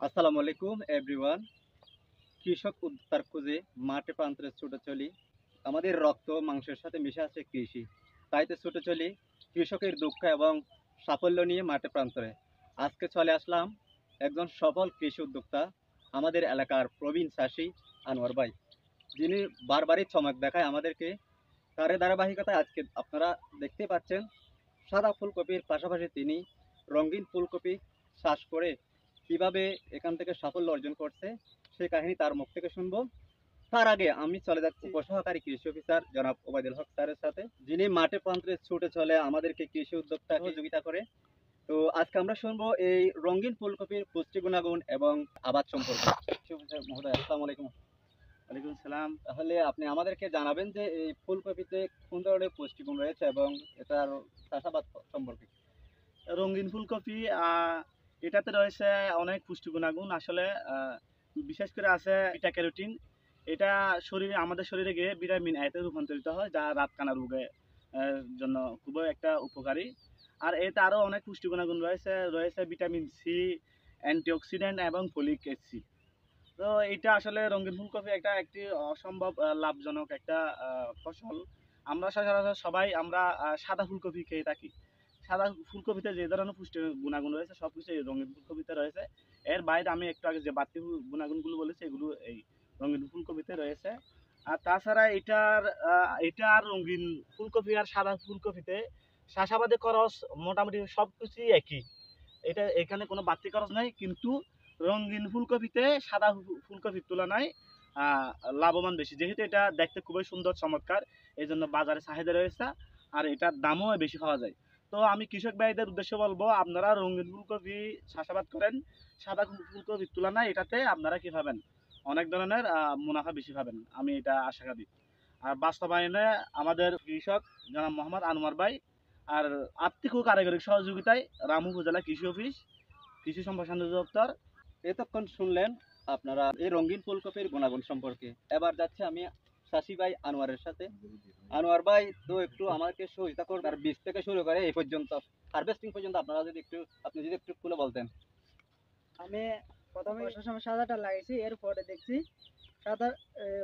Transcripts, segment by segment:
আসসালামু আলাইকুম এভরিওয়ান। কৃষক উদ্ধার খুঁজে মাঠে প্রান্তরে ছুটে চলি। আমাদের রক্ত মাংসের সাথে মিশে আছে কৃষি, তাই তো ছুটে চলি কৃষকের দুঃখ এবং সাফল্য নিয়ে মাঠে প্রান্তরে। আজকে চলে আসলাম একজন সফল কৃষি উদ্যোক্তা, আমাদের এলাকার প্রবীণ চাষি আনোয়ার ভাই, যিনি বারবারই চমক দেখায় আমাদেরকে। তার ধারাবাহিকতায় আজকে আপনারা দেখতে পাচ্ছেন সাদা ফুলকপির পাশাপাশি তিনি রঙিন ফুলকপি চাষ করে কিভাবে এখান থেকে সাফল্য অর্জন করছে সেই কাহিনী তার মুখ থেকে শুনবো। তার আগে আমি চলে যাচ্ছি উপসহকারী কৃষি অফিসার জনাব ওবায়দুল হক স্যারের সাথে, যিনি মাঠে প্রান্তরে ছুটে চলে আমাদেরকে কৃষি উদ্যোক্তা সহযোগিতা করে। তো আজকে আমরা শুনবো এই রঙিন ফুলকপির পুষ্টি গুণাগুণ এবং আবাদ সম্পর্কে। কৃষি অফিসার মহোদয়, আসসালামু আলাইকুম। ওয়ালাইকুম সালাম। তাহলে আপনি আমাদেরকে জানাবেন যে এই ফুলকপিতে কোন ধরনের পুষ্টিগুণ রয়েছে এবং এটার চাষাবাদ সম্পর্কে। রঙিন ফুলকপি এটাতে রয়েছে অনেক পুষ্টি গুণাগুণ। আসলে বিশেষ করে আছে বিটা ক্যারোটিন। এটা আমাদের শরীরে গিয়ে ভিটামিন এতে রূপান্তরিত হয়, যা রাতকানা রোগের জন্য খুবই একটা উপকারী। আর এতে আরও অনেক পুষ্টি গুণাগুণ রয়েছে ভিটামিন সি, অ্যান্টিঅক্সিডেন্ট এবং ফলিক অ্যাসিড। তো এটা আসলে রঙিন ফুলকপি একটি অসম্ভব লাভজনক একটা ফসল। আমরা সচরাচর সবাই সাদা ফুলকপি খেয়ে থাকি। সাদা ফুলকপিতে যে ধরনের পুষ্টি গুণাগুণ রয়েছে সব কিছু এই রঙিন ফুলকপিতে রয়েছে। এর বাইরে আমি একটু আগে যে বাড়তি গুণাগুণগুলো বলেছি এগুলো এই রঙিন ফুলকপিতে রয়েছে। আর তাছাড়া এটার রঙিন ফুলকপি আর সাদা ফুলকপিতে চাষাবাদে খরচ মোটামুটি সব কিছুই একই। এখানে কোনো বাড়তি খরচ নাই, কিন্তু রঙিন ফুলকপিতে সাদা ফুলকপির তুলনায় লাভবান বেশি, যেহেতু এটা দেখতে খুবই সুন্দর চমৎকার। এই জন্য বাজারে চাহিদা রয়েছে আর এটার দামও বেশি পাওয়া যায়। তো আমি কৃষক ভাইদের উদ্দেশ্যে বলবো, আপনারা রঙিন ফুলকপি চাষাবাদ করেন। সাদা ফুলকপির তুলনায় এটাতে আপনারা কি পাবেন, অনেক ধরনের মুনাফা বেশি পাবেন, আমি এটা আশাবাদী। আর বাস্তবায়নে আমাদের কৃষক জনাব মোহাম্মদ আনোয়ার ভাই আর আর্থিক ও কারিগরিক সহযোগিতায় রামু উপজেলা কৃষি অফিস, কৃষি সম্প্রসারণ অধিদপ্তর। এতক্ষণ শুনলেন আপনারা এই রঙিন ফুলকপির গুণাগুণ সম্পর্কে। এবার যাচ্ছে আমি চাষি ভাই আনোয়ারের সাথে। আনোয়ার ভাই তো একটু আমাকে সহযোগিতা করবেন, আর বীজ থেকে শুরু করে এই পর্যন্ত হারভেস্টিং পর্যন্ত আপনি যদি একটু খুলে বলতেন। আমি প্রথমে বর্ষার সময় সাদাটা লাগাইছি, এরপরে দেখছি সাদা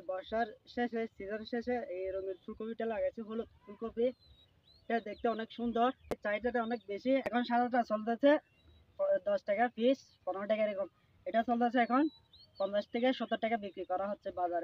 বর্ষার শেষে সিজন শেষে এই রঙের ফুলকপিটা লাগাইছি। হলুদ ফুলকপি এটা দেখতে অনেক সুন্দর, চাহিদাটা অনেক বেশি। এখন সাদাটা চলতেছে 10 টাকা পিস, 15 টাকা এরকম। এটা চলতেছে এখন 50 থেকে 70 টাকা বিক্রি করা হচ্ছে বাজারে।